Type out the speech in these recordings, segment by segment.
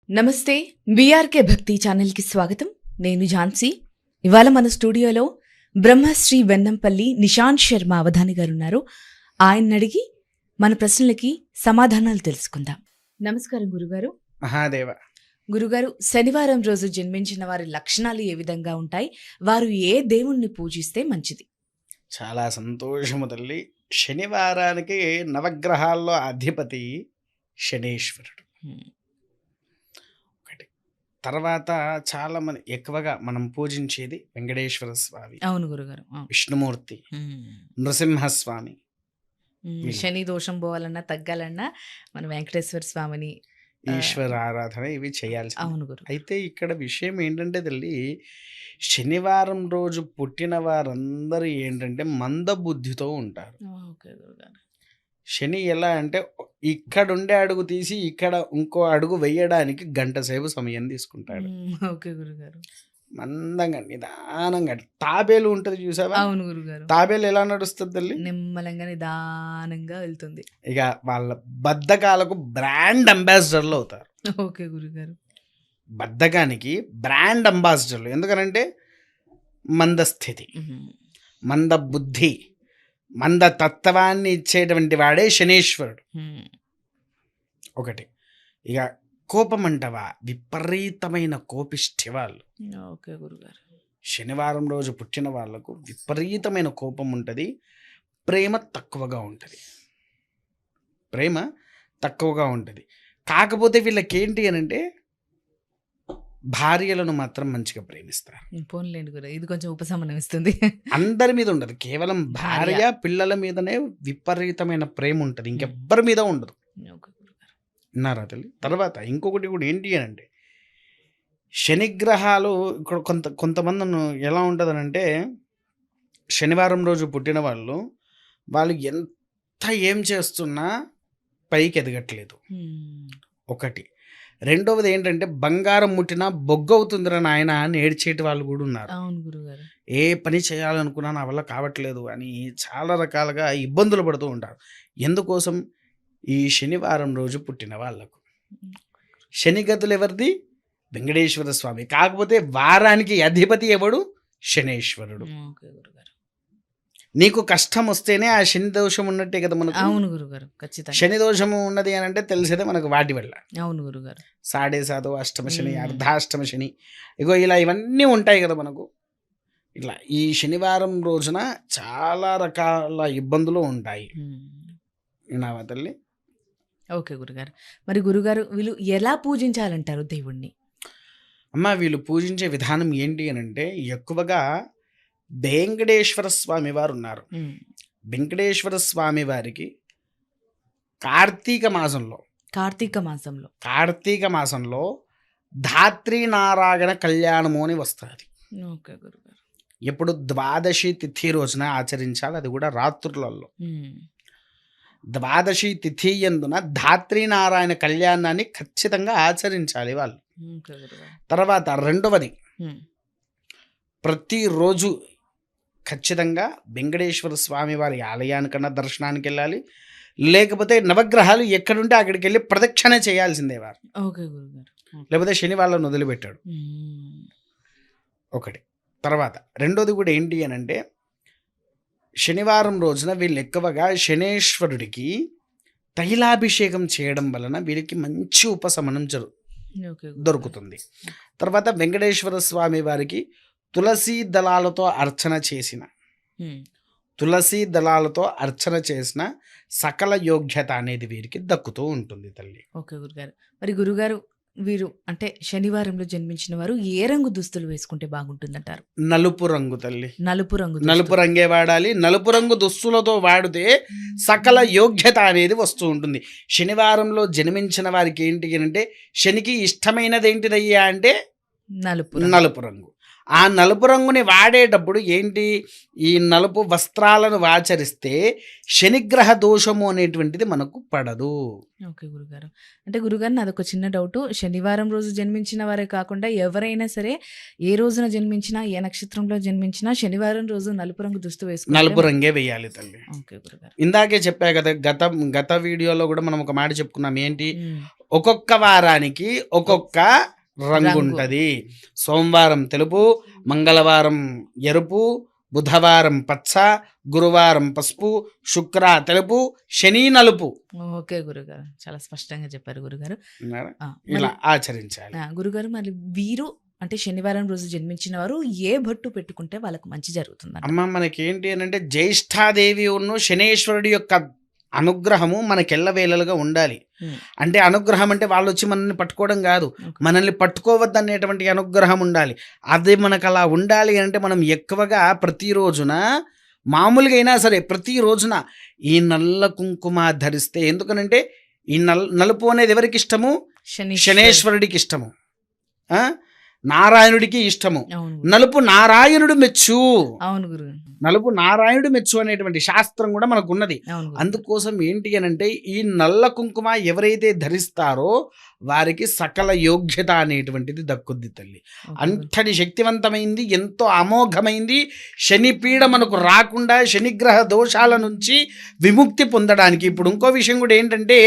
నమస్తే, బీఆర్కే భక్తి ఛానల్కి స్వాగతం. నేను ఝాన్సీ. ఇవాళ మన స్టూడియోలో బ్రహ్మశ్రీ వెన్నంపల్లి నిశాంత్ శర్మ అవధాని గారు ఉన్నారు. ఆయన అడిగి మన ప్రశ్నలకి సమాధానాలు తెలుసుకుందాం. నమస్కారం గురుగారు. మహాదేవ. గురుగారు, శనివారం రోజు జన్మించిన వారి లక్షణాలు ఏ విధంగా ఉంటాయి? వారు ఏ దేవుణ్ణి పూజిస్తే మంచిది? చాలా సంతోషము తల్లి. శనివారానికి నవగ్రహాల్లో అధిపతి శనేశ్వరుడు. ఒకటి. తర్వాత చాలా మంది ఎక్కువగా మనం పూజించేది వెంకటేశ్వర స్వామి, అవును గురుగారు. విష్ణుమూర్తి, నృసింహస్వామి. శని దోషం పోవాలన్నా తగ్గాలన్నా మన వెంకటేశ్వర స్వామిని, ఈశ్వర ఆరాధన ఇవి చేయాల్సి. అవును గురు. అయితే ఇక్కడ విషయం ఏంటంటే తల్లి, శనివారం రోజు పుట్టిన వారందరూ ఏంటంటే మందబుద్ధితో ఉంటారు. ఓకే గురుగారు. శని ఎలా అంటే ఇక్కడుండే అడుగు తీసి ఇక్కడ ఇంకో అడుగు వేయడానికి గంట సేపు సమయం తీసుకుంటాడు. ఓకే గురుగారు. మందంగా నిదానంగా తాబేలు ఉంటుంది చూసావా? అవును గురుగారు. తాబేలు ఎలా నడుస్తుంది తల్లి? నిమ్మలంగా నిదానంగా వెళ్తుంది. ఇక వాళ్ళ బద్ధకాలకు బ్రాండ్ అంబాసిడర్లు అవుతారు. ఓకే గురుగారు. బద్ధకానికి బ్రాండ్ అంబాసిడర్లు. ఎందుకనంటే మందస్థితి, మంద బుద్ధి, మంద తత్వాన్ని ఇచ్చేటువంటి వాడే శనీశ్వరుడు. ఒకటి. ఇక కోపం అంటవా, విపరీతమైన కోపిష్టి వాళ్ళు. ఓకే గురుగారు. శనివారం రోజు పుట్టిన వాళ్ళకు విపరీతమైన కోపం ఉంటుంది. ప్రేమ తక్కువగా ఉంటుంది. కాకపోతే వీళ్ళకి ఏంటి అని అంటే భార్యలను మాత్రం మంచిగా ప్రేమిస్తారు. పోన్లేండి గురు, ఇది కొంచెం ఉపశమనం ఇస్తుంది. అందరి మీద ఉండదు, కేవలం భార్య పిల్లల మీదనే విపరీతమైన ప్రేమ ఉంటుంది, ఇంకెవ్వరి మీద ఉండదు. విన్నారా తల్లి? తర్వాత ఇంకొకటి కూడా ఏంటి అని అంటే శనిగ్రహాలు ఇక్కడ కొంతమంది ఎలా ఉంటుందనంటే శనివారం రోజు పుట్టిన వాళ్ళు ఎంత ఏం చేస్తున్నా పైకి ఎదగట్లేదు. ఒకటి. రెండవది ఏంటంటే బంగారం ముట్టినా బొగ్గవుతుందిరా నాయన అని ఏడ్చేటి వాళ్ళు కూడా ఉన్నారు. అవును గురుగారు. ఏ పని చేయాలనుకున్నా నా వల్ల కావట్లేదు అని చాలా రకాలుగా ఇబ్బందులు పడుతూ ఉంటారు. ఎందుకోసం? ఈ శనివారం రోజు పుట్టిన వాళ్ళకు. శనిగతులు ఎవరిది? వెంకటేశ్వర స్వామి. కాకపోతే వారానికి అధిపతి ఎవడు? శనేశ్వరుడు. నీకు కష్టం వస్తేనే ఆ శని దోషం ఉన్నట్టే కదా మనకు. అవును గురుగారు, ఖచ్చితంగా. శని దోషము ఉన్నది అని అంటే తెలిసేదే మనకు వాటి వల్ల. అవును గురుగారు. సాడే సాదో, అష్టమ శని, అర్ధాష్టమ శని, ఇవన్నీ ఉంటాయి కదా మనకు. ఇట్లా ఈ శనివారం రోజున చాలా రకాల ఇబ్బందులు ఉంటాయి. విన్నావా తల్లి? ఓకే గురుగారు. మరి గురుగారు, వీళ్ళు ఎలా పూజించాలంటారు దేవుణ్ణి? అమ్మ, వీళ్ళు పూజించే విధానం ఏంటి అని అంటే ఎక్కువగా వెంకటేశ్వర స్వామి వారు ఉన్నారు. వెంకటేశ్వర స్వామి వారికి కార్తీక మాసంలో ధాత్రీ నారాయణ కళ్యాణము అని వస్తుంది. ఓకే గురుగారు. ఎప్పుడు ద్వాదశి తిథి రోజున ఆచరించాలి, అది కూడా రాత్రులలో. ద్వాదశి తిథి యందున ధాత్రీ నారాయణ కళ్యాణాన్ని ఖచ్చితంగా ఆచరించాలి వాళ్ళు. తర్వాత రెండవది, ప్రతిరోజు ఖచ్చితంగా వెంకటేశ్వర స్వామి వారి ఆలయానికన్నా దర్శనానికి వెళ్ళాలి, లేకపోతే నవగ్రహాలు ఎక్కడుంటే అక్కడికి వెళ్ళి ప్రదక్షిణ చేయాల్సిందే వారు. లేకపోతే శని వాళ్ళను వదిలిపెట్టాడు. ఒకటి. తర్వాత రెండోది కూడా ఏంటి అని అంటే శనివారం రోజున వీళ్ళు ఎక్కువగా శనేశ్వరుడికి తైలాభిషేకం చేయడం వలన వీరికి మంచి ఉపశమనం దొరుకుతుంది. తర్వాత వెంకటేశ్వర స్వామి వారికి తులసీ దళాలతో అర్చన చేసిన సకల యోగ్యత అనేది వీరికి దక్కుతూ ఉంటుంది తల్లి. ఓకే గురుగారు. మరి గురుగారు, వీరు అంటే శనివారంలో జన్మించిన వారు ఏ రంగు దుస్తులు వేసుకుంటే బాగుంటుందంటారు? నలుపు రంగు తల్లి. నలుపు రంగే వాడాలి. నలుపు రంగు దుస్తులతో వాడితే సకల యోగ్యత అనేది వస్తూ ఉంటుంది. శనివారంలో జన్మించిన వారికి ఏంటి అంటే శనికి ఇష్టమైనది ఏంటిదయ్యా అంటే నలుపు రంగు. ఆ నలుపు రంగుని వాడేటప్పుడు ఏంటి, ఈ నలుపు వస్త్రాలను ఆచరిస్తే శనిగ్రహ దోషము అనేటువంటిది మనకు పడదు. ఓకే గురుగారు. అంటే గురుగారు, నాదొక చిన్న డౌట్. శనివారం రోజు జన్మించిన వారే కాకుండా ఎవరైనా సరే ఏ రోజున జన్మించినా, ఏ నక్షత్రంలో జన్మించినా శనివారం రోజు నలుపు రంగు దుస్తు వేసుకుని నలుపు రంగే వేయాలి తల్లి. ఓకే గురుగారు. ఇందాకే చెప్పా కదా, గత వీడియోలో కూడా మనం ఒక మాట చెప్పుకున్నాం. ఏంటి, ఒక్కొక్క వారానికి ఒక్కొక్క రంగు రంగు. ఉంటుంది. సోమవారం తెలుపు, మంగళవారం ఎరుపు, బుధవారం పచ్చ, గురువారం పసుపు, శుక్ర తెలుపు, శని నలుపు. ఓకే గురుగారు, చాలా స్పష్టంగా చెప్పారు గురుగారు. ఉన్నారా? ఆ, ఇలా మరి- ఆచరించాలి. గురుగారు, మరి వీరు అంటే శనివారం రోజు జన్మించిన వారు ఏ భట్టు పెట్టుకుంటే వాళ్ళకు మంచి జరుగుతుంది? అమ్మ మనకేంటి అని అంటే జ్యేష్ఠాదేవి ఉన్ను శనేశ్వరుడి యొక్క అనుగ్రహము మనకెల్లవేళలుగా ఉండాలి. అంటే అనుగ్రహం అంటే వాళ్ళు వచ్చి మనల్ని పట్టుకోవడం కాదు, మనల్ని పట్టుకోవద్దు అనేటువంటి అనుగ్రహం ఉండాలి. అది మనకు అలా ఉండాలి అంటే మనం ఎక్కువగా ప్రతిరోజున మామూలుగా అయినా సరే ప్రతిరోజున ఈ నల్ల కుంకుమ ధరిస్తే, ఎందుకనంటే ఈ నలుపు అనేది ఎవరికి ఇష్టము? శనేశ్వరుడికి ఇష్టము, నారాయణుడికి ఇష్టము. నలుపు నారాయణుడు మెచ్చు. అవును గురు, నలుపు నారాయణుడు మెచ్చు అనేటువంటి శాస్త్రం కూడా మనకు ఉన్నది. అందుకోసం ఏంటి అని అంటే ఈ నల్ల కుంకుమ ఎవరైతే ధరిస్తారో వారికి సకల యోగ్యత అనేటువంటిది దక్కుద్ది తల్లి. అంతటి శక్తివంతమైంది, ఎంతో అమోఘమైంది. శని పీడ మనకు రాకుండా శనిగ్రహ దోషాల నుంచి విముక్తి పొందడానికి. ఇప్పుడు ఇంకో విషయం కూడా ఏంటంటే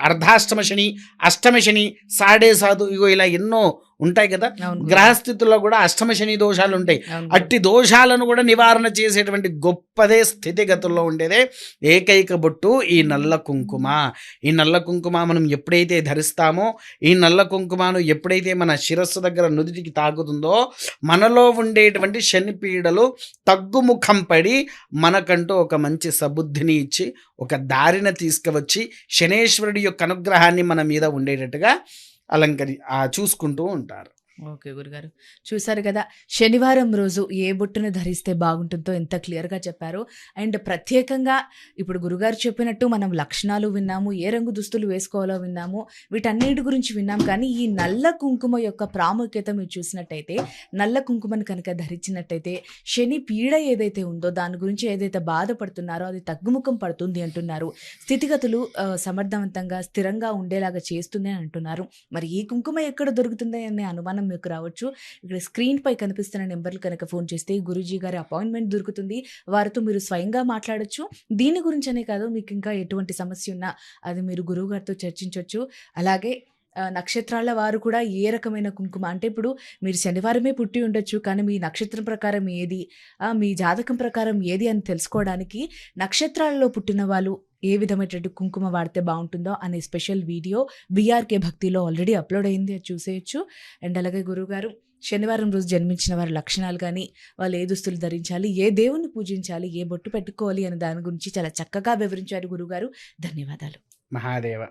అర్ధాష్టమ శని, అష్టమ శని, సాడే సాధు, ఇగో ఇలా ఎన్నో ఉంటాయి కదా. గ్రహస్థితుల్లో కూడా అష్టమ శని దోషాలు ఉంటాయి. అట్టి దోషాలను కూడా నివారణ చేసేటువంటి గొప్పదే స్థితిగతుల్లో ఉండేదే ఏకైక బొట్టు ఈ నల్ల కుంకుమ. ఈ నల్ల కుంకుమ మనం ఎప్పుడైతే ధరిస్తామో, ఈ నల్ల కుంకుమను ఎప్పుడైతే మన శిరస్సు దగ్గర నుదిటికి తాకుతుందో మనలో ఉండేటువంటి శని పీడలు తగ్గుముఖం పడి మనకంటూ ఒక మంచి సబుద్ధిని ఇచ్చి ఒక దారిన తీసుకువచ్చి శనేశ్వరుడి యొక్క అనుగ్రహాన్ని మన మీద ఉండేటట్టుగా చూసుకుంటూ ఉంటారు. ఓకే గురుగారు, చూసారు కదా శనివారం రోజు ఏ బొట్టును ధరిస్తే బాగుంటుందో ఎంత క్లియర్గా చెప్పారు. అండ్ ప్రత్యేకంగా ఇప్పుడు గురుగారు చెప్పినట్టు మనం లక్షణాలు విన్నాము, ఏ రంగు దుస్తులు వేసుకోవాలో విన్నాము, వీటన్నిటి గురించి విన్నాం. కానీ ఈ నల్ల కుంకుమ యొక్క ప్రాముఖ్యత మీరు చూసినట్టయితే, నల్ల కుంకుమను కనుక ధరించినట్టయితే శని పీడ ఏదైతే ఉందో దాని గురించి ఏదైతే బాధపడుతున్నారో అది తగ్గుముఖం పడుతుంది అంటున్నారు. స్థితిగతులు సమర్థవంతంగా స్థిరంగా ఉండేలాగా చేస్తుంది అని అంటున్నారు. మరి ఈ కుంకుమ ఎక్కడ దొరుకుతుంది అనే అనుమానం మీకు రావచ్చు. ఇక్కడ స్క్రీన్ పై కనిపిస్తున్న నెంబర్లు కనుక ఫోన్ చేస్తే గురూజీ గారి అపాయింట్మెంట్ దొరుకుతుంది. వారితో మీరు స్వయంగా మాట్లాడొచ్చు. దీని గురించనే కాదు, మీకు ఇంకా ఎటువంటి సమస్య ఉన్నా అది మీరు గురువు గారితో చర్చించవచ్చు. అలాగే నక్షత్రాల వారు కూడా ఏ రకమైన కుంకుమ అంటే, ఇప్పుడు మీరు శనివారమే పుట్టి ఉండొచ్చు, కానీ మీ నక్షత్రం ప్రకారం ఏది, మీ జాతకం ప్రకారం ఏది అని తెలుసుకోవడానికి నక్షత్రాలలో పుట్టిన వాళ్ళు ఏ విధమైనటువంటి కుంకుమ వాడితే బాగుంటుందో అనే స్పెషల్ వీడియో బీఆర్కే భక్తిలో ఆల్రెడీ అప్లోడ్ అయింది, అది చూసేయచ్చు. అండ్ అలాగే గురువుగారు శనివారం రోజు జన్మించిన వారి లక్షణాలు కానీ, వాళ్ళు ఏ దుస్తులు ధరించాలి, ఏ దేవుణ్ణి పూజించాలి, ఏ బొట్టు పెట్టుకోవాలి అనే దాని గురించి చాలా చక్కగా వివరించారు గురుగారు. ధన్యవాదాలు. మహాదేవ.